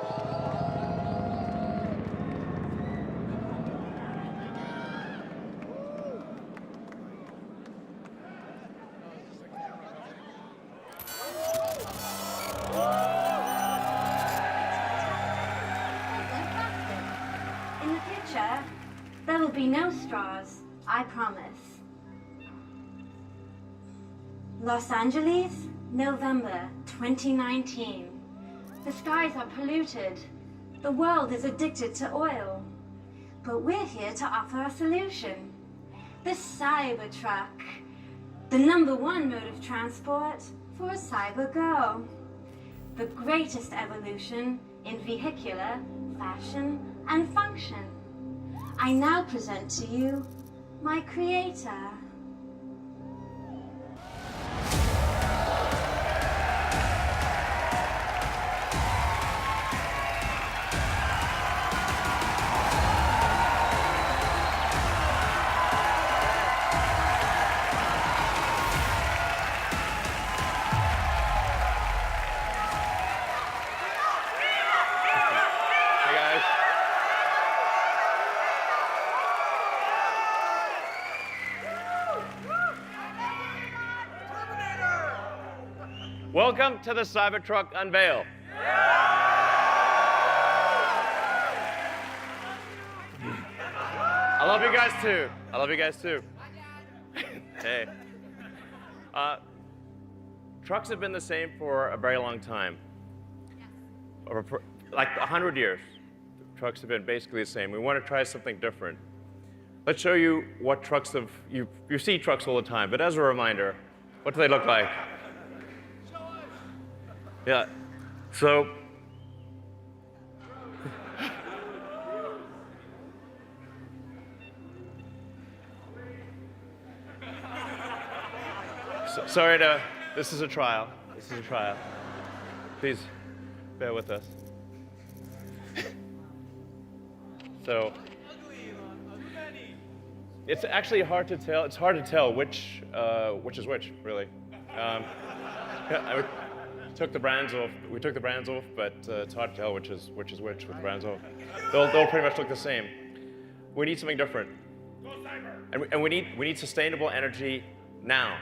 In the future, there will be no straws, I promise. Los Angeles, November 2019. The skies are polluted. The world is addicted to oil. But we're here to offer a solution. The Cybertruck, the #1 mode of transport for a cyber girl. The greatest evolution in vehicular, fashion, and function. I now present to you my creator. Welcome to the Cybertruck Unveil. I love you guys too. I love you guys too. Hey. Trucks have been the same for a very long time. Like 100 years. Trucks have been basically the same. We want to try something different. Let's show you what trucks have, you see trucks all the time, but as a reminder, what do they look like? Yeah, so sorry to, this is a trial. This is a trial. Please bear with us. So, it's actually hard to tell. It's hard to tell which is which, really. We took the brands off, but it's hard to tell which is which with the brands off. They'll pretty much look the same. We need something different, and we need sustainable energy now.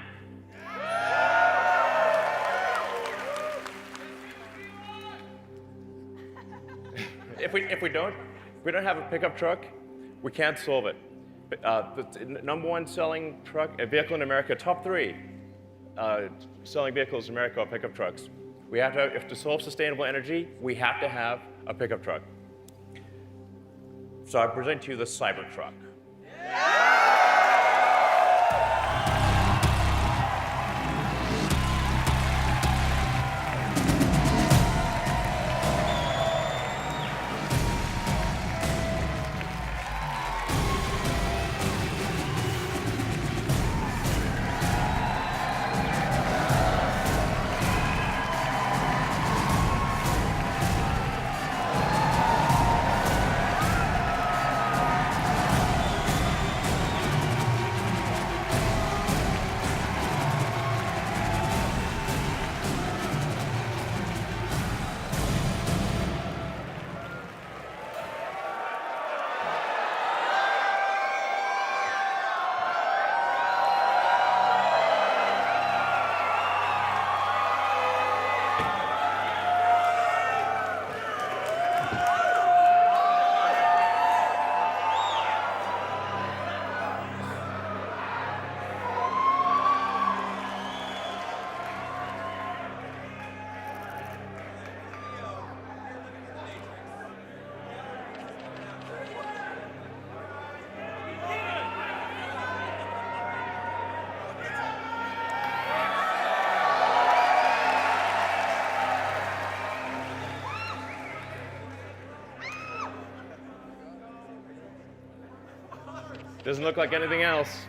If we don't have a pickup truck, we can't solve it. The #1 selling truck, a vehicle in America, top 3 selling vehicles in America are pickup trucks. We have to, if to solve sustainable energy, we have to have a pickup truck. So I present to you the Cybertruck. Doesn't look like anything else.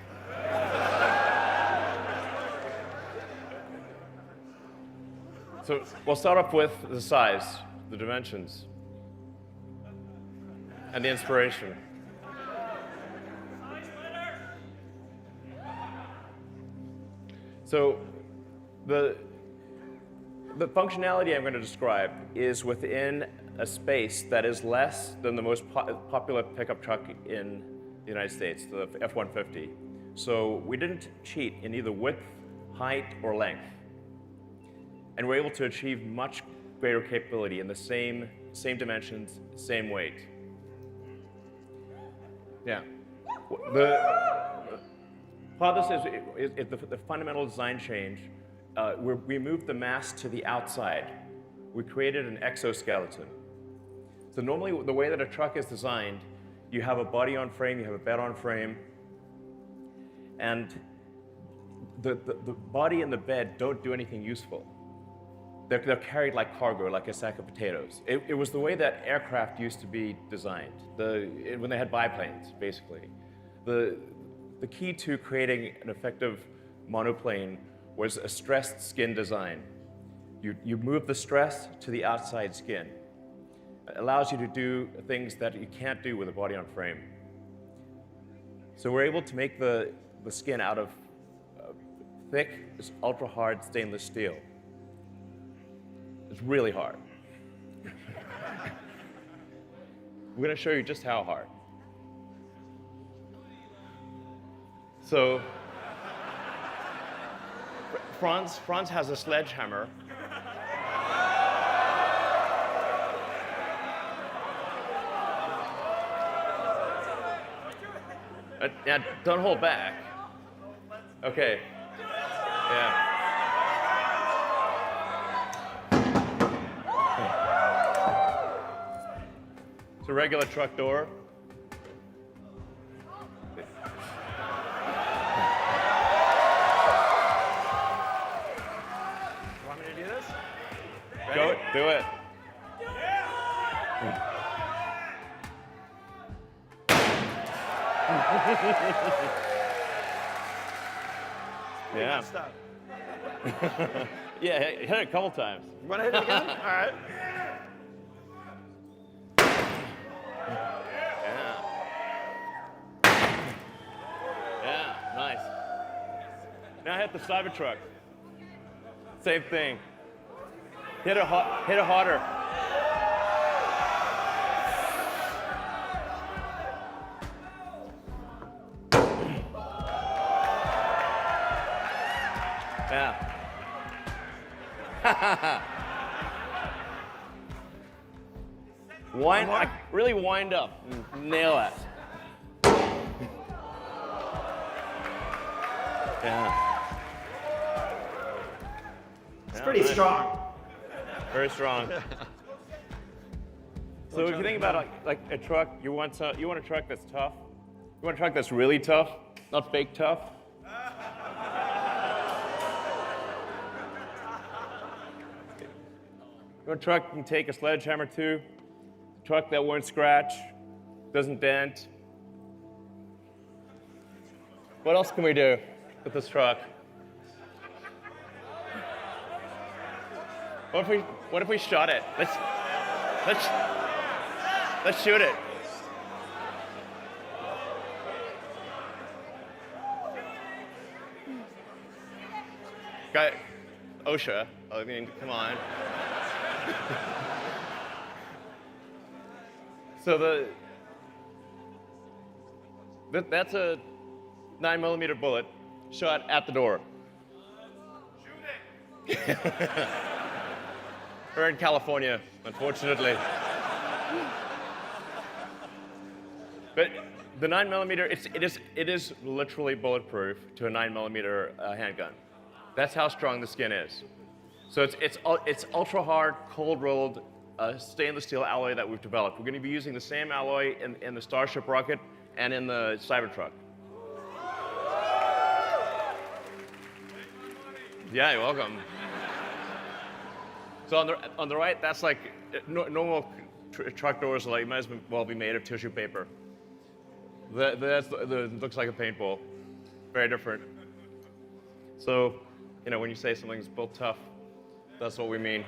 So we'll start off with the size, the dimensions, and the inspiration. So The functionality I'm going to describe is within a space that is less than the most popular pickup truck in the United States, the F-150. So we didn't cheat in either width, height, or length. And we're able to achieve much greater capability in the same dimensions, same weight. Yeah. Part of this is the fundamental design change. We moved the mass to the outside. We created an exoskeleton. So normally, the way that a truck is designed, you have a body on frame, you have a bed on frame, and the body and the bed don't do anything useful. They're carried like cargo, like a sack of potatoes. It was the way that aircraft used to be designed, when they had biplanes, basically. The key to creating an effective monoplane was a stressed skin design. You move the stress to the outside skin. It allows you to do things that you can't do with a body on frame. So we're able to make the skin out of thick, ultra-hard stainless steel. It's really hard. We're going to show you just how hard. So, Franz has a sledgehammer. Now, don't hold back. Okay. Yeah. It's a regular truck door. Want me to do this? Ready? Go, do it. Yeah. Stop. Yeah, hit it a couple times. You want to hit it again? All right. Yeah, nice. Now hit the Cybertruck. Same thing. Hit it harder. Yeah. Really wind up. Nail that. Yeah. It's pretty strong. Very strong. So if you think about like a truck, you want a truck that's tough. You want a truck that's really tough, not fake tough. You want a truck you can take a sledgehammer to, a truck that won't scratch, doesn't dent. What else can we do with this truck? What if we shot it? Let's shoot it. Got OSHA. I mean, come on. So that's a 9mm bullet shot at the door. Shoot it. We're in California, unfortunately. But the 9mm, it is literally bulletproof to a 9mm handgun. That's how strong the skin is. So it's ultra hard, cold rolled stainless steel alloy that we've developed. We're going to be using the same alloy in the Starship rocket and in the Cybertruck. Yeah, you're welcome. So on the right, that's like normal truck doors. Like might as well be made of tissue paper. That looks like a paintball. Very different. So, when you say something's built tough, that's what we mean.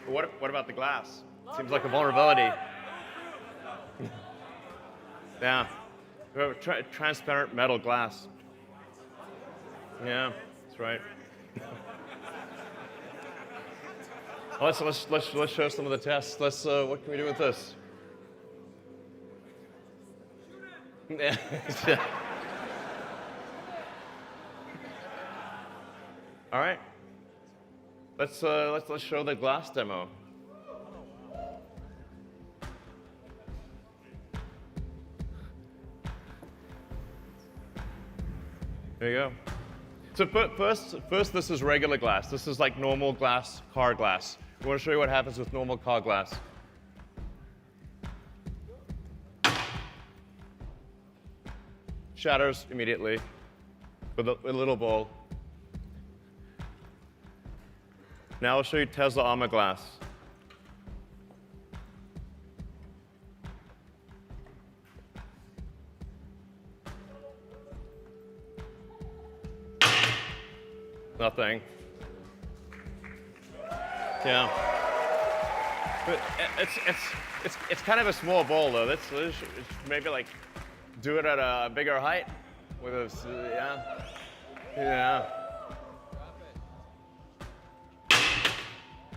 What about the glass? Seems like a vulnerability. Yeah. We have transparent metal glass. Yeah, that's right. let's show some of the tests. What can we do with this? Yeah. All right. Let's show the glass demo. There you go. So first, this is regular glass. This is like normal glass, car glass. We want to show you what happens with normal car glass. Shatters immediately with a little ball. Now I'll show you Tesla Armor glass. Nothing. Yeah. But it's kind of a small ball though. It's maybe like do it at a bigger height with a yeah.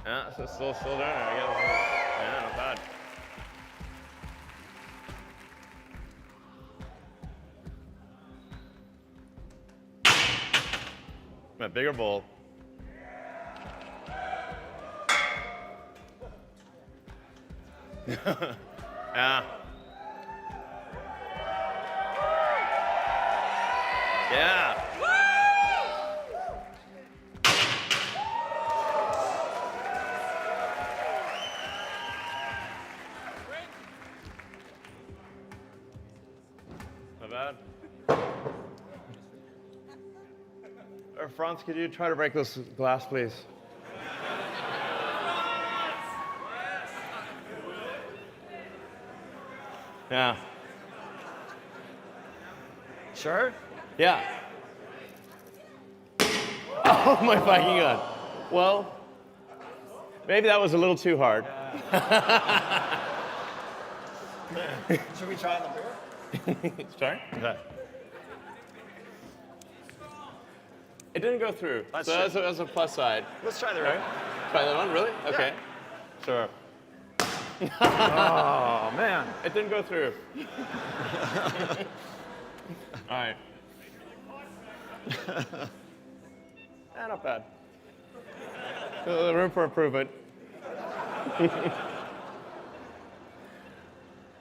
Yeah, so still doing it, I guess. Yeah, not bad. A bigger ball. Yeah. Yeah. Not bad. Franz, could you try to break this glass, please? Yeah. Sure? Yeah. Oh my fucking God. Well, maybe that was a little too hard. Should we try the beer? Sorry? Okay. It didn't go through. That's so that's a plus side. Let's try the Right? beer. Try that one, really? Okay. Sure. Oh, man. It didn't go through. All right. Not bad. Room for improvement.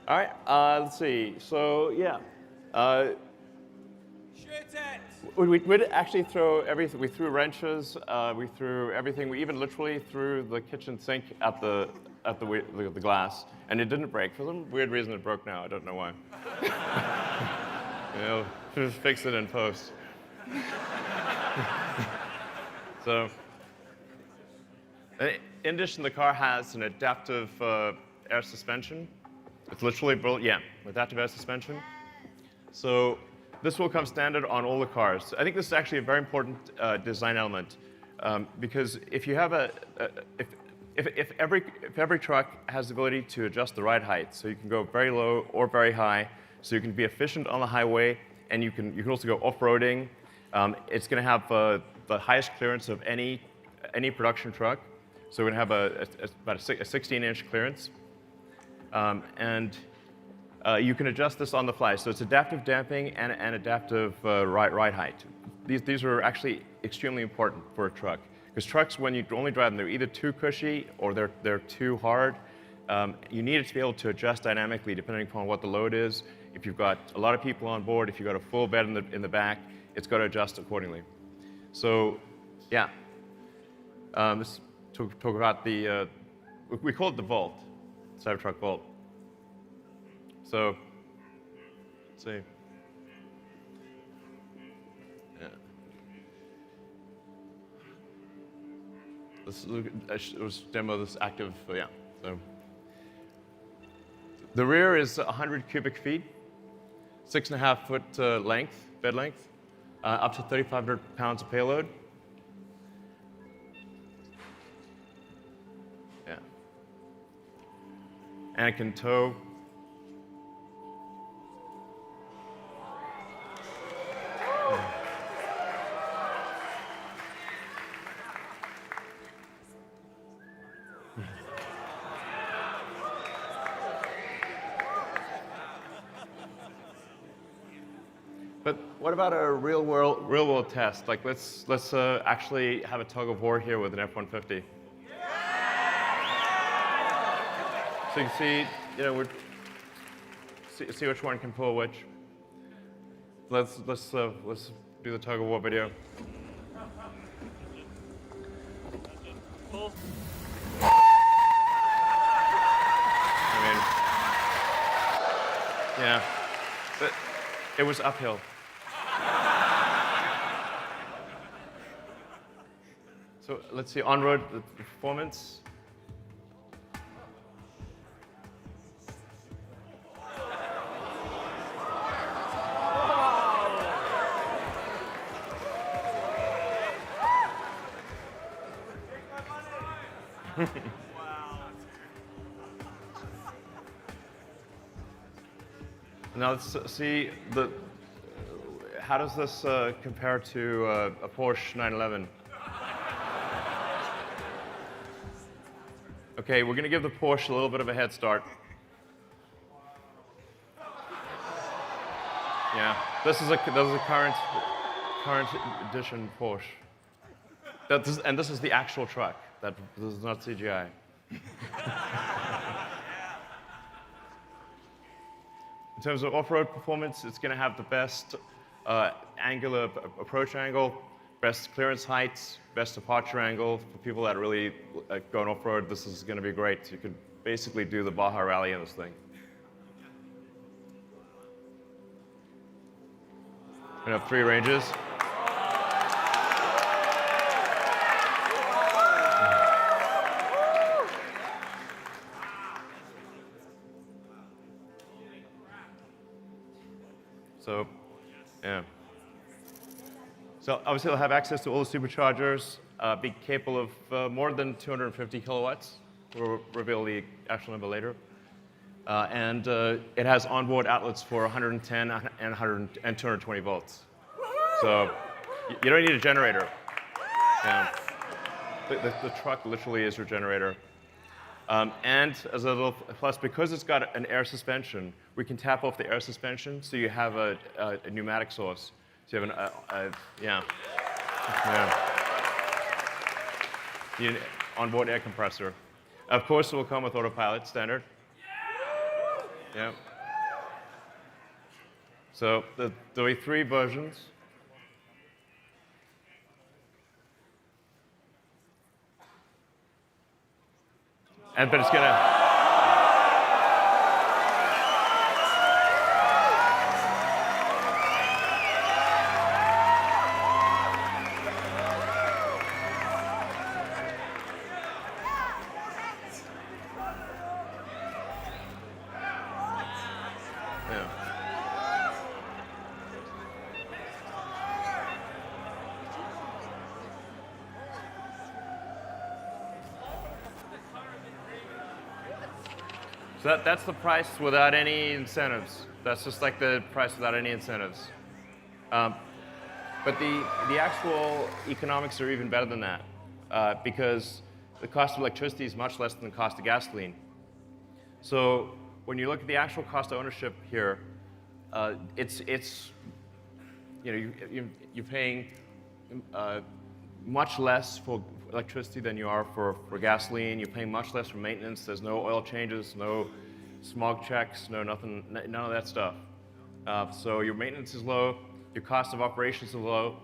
All right. Let's see. So yeah. We did actually throw everything. We threw wrenches. We threw everything. We even literally threw the kitchen sink at the glass, and it didn't break. For some weird reason, it broke now. I don't know why. You know, just fix it in post. So, in addition, the car has an adaptive air suspension. It's literally built, yeah, with adaptive air suspension. So this will come standard on all the cars. I think this is actually a very important design element because if you have if every truck has the ability to adjust the right height, so you can go very low or very high, so you can be efficient on the highway, and you can also go off-roading. It's going to have the highest clearance of any production truck. So we're going to have about a 16-inch clearance, and you can adjust this on the fly. So it's adaptive damping and adaptive ride height. These are actually extremely important for a truck. Because trucks, when you only drive them, they're either too cushy or they're too hard. You need it to be able to adjust dynamically depending upon what the load is. If you've got a lot of people on board, if you've got a full bed in the back, it's got to adjust accordingly. So, yeah. Let's talk about the, we call it the Vault, Cybertruck Vault. So, let's see. Yeah. Let's demo this active, yeah. So, the rear is 100 cubic feet, 6.5 foot length, bed length, up to 3,500 pounds of payload. Yeah. And it can tow what about a real world test? Like let's actually have a tug of war here with an F-150. So you can see, you know, see which one can pull which. Let's do the tug of war video. I mean, yeah, but it was uphill. So let's see on-road the performance. Now let's see how does this compare to a Porsche 911? Okay, we're going to give the Porsche a little bit of a head start. Yeah, this is a current edition Porsche. And this is the actual truck. This is not CGI. In terms of off-road performance, it's going to have the best angular approach angle, best clearance heights, best departure angle. For people that are really going off-road, this is going to be great. You could basically do the Baja Rally in this thing. We have 3 ranges. So, yeah. So obviously, it'll have access to all the superchargers, be capable of more than 250 kilowatts. We'll reveal the actual number later. And it has onboard outlets for 110 and 220 volts. So you don't need a generator. Yeah. The truck literally is your generator. And as a little plus, because it's got an air suspension, we can tap off the air suspension, so you have a pneumatic source. So you have the onboard air compressor. Of course, it will come with autopilot standard. Yeah. So there'll be 3 versions. But it's gonna. So that's the price without any incentives. That's just like the price without any incentives. But the actual economics are even better than that because the cost of electricity is much less than the cost of gasoline. So when you look at the actual cost of ownership here, it's you're paying much less for electricity than you are for gasoline. You're paying much less for maintenance. There's no oil changes, no smog checks, none of that stuff. So your maintenance is low, your cost of operations is low,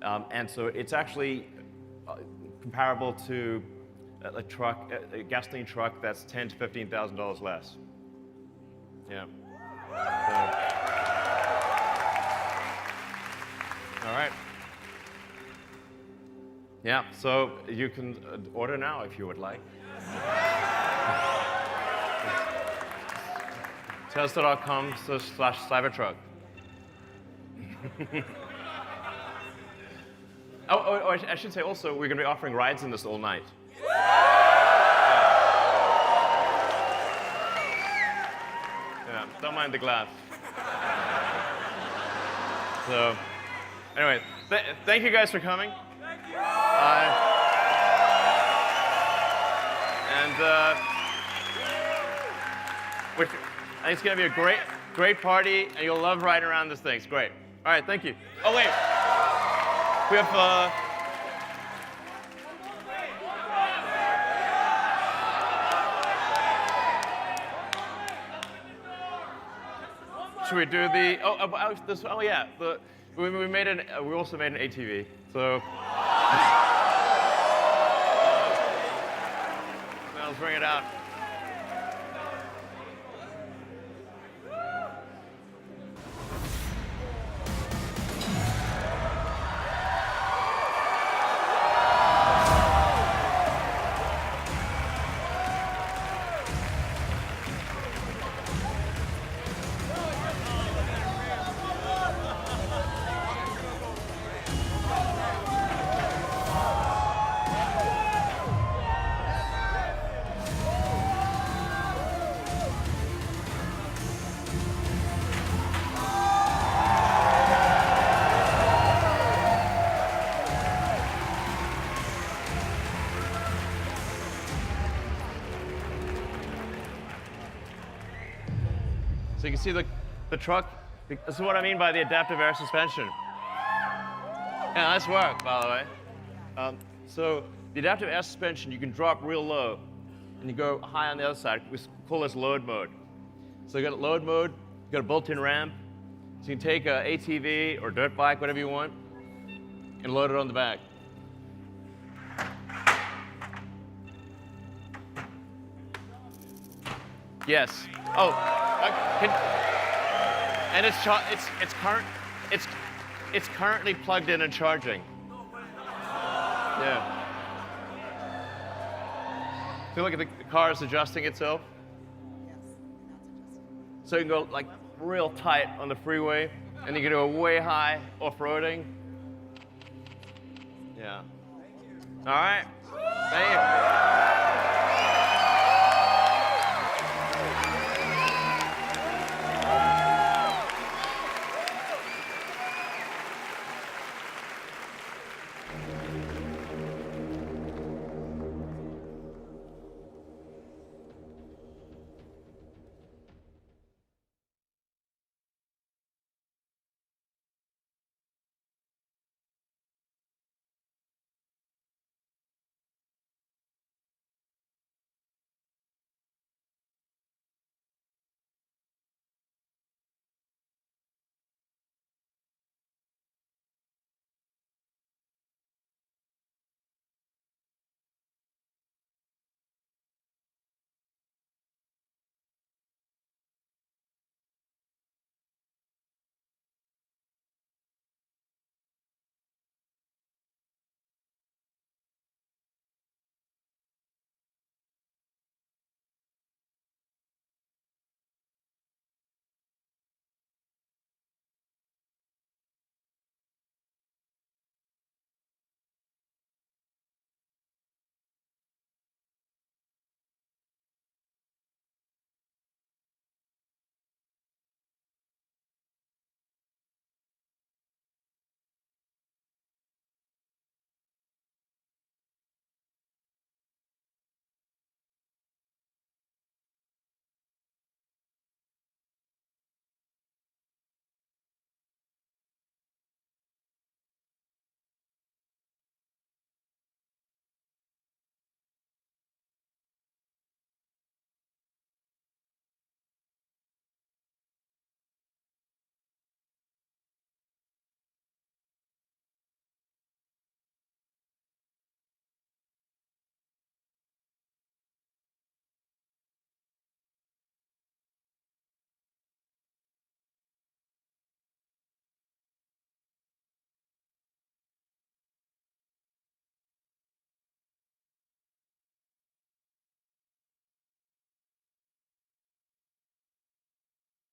and so it's actually comparable to a gasoline truck that's $10,000 to $15,000 less. Yeah. So, all right. Yeah, so you can order now if you would like. Tesla.com/Cybertruck. Oh, I should say also, we're going to be offering rides in this all night. Yeah, don't mind the glass. So, anyway, thank you guys for coming. I think it's going to be a great party, and you'll love riding around this thing. It's great. All right, thank you. Oh, wait. We have, should we do the, yeah. We made we also made an ATV, so. Now let's bring it out. So you can see the truck. This is what I mean by the adaptive air suspension. Yeah, nice work, by the way. So the adaptive air suspension, you can drop real low, and you go high on the other side. We call this load mode. So you got load mode, you got a built-in ramp. So you can take a ATV or dirt bike, whatever you want, and load it on the back. Yes. Oh, and it's currently plugged in and charging. Yeah. So look at the car is adjusting itself. Yes, that's adjusting. So you can go like real tight on the freeway, and you can go way high off-roading. Yeah. All right. Thank you.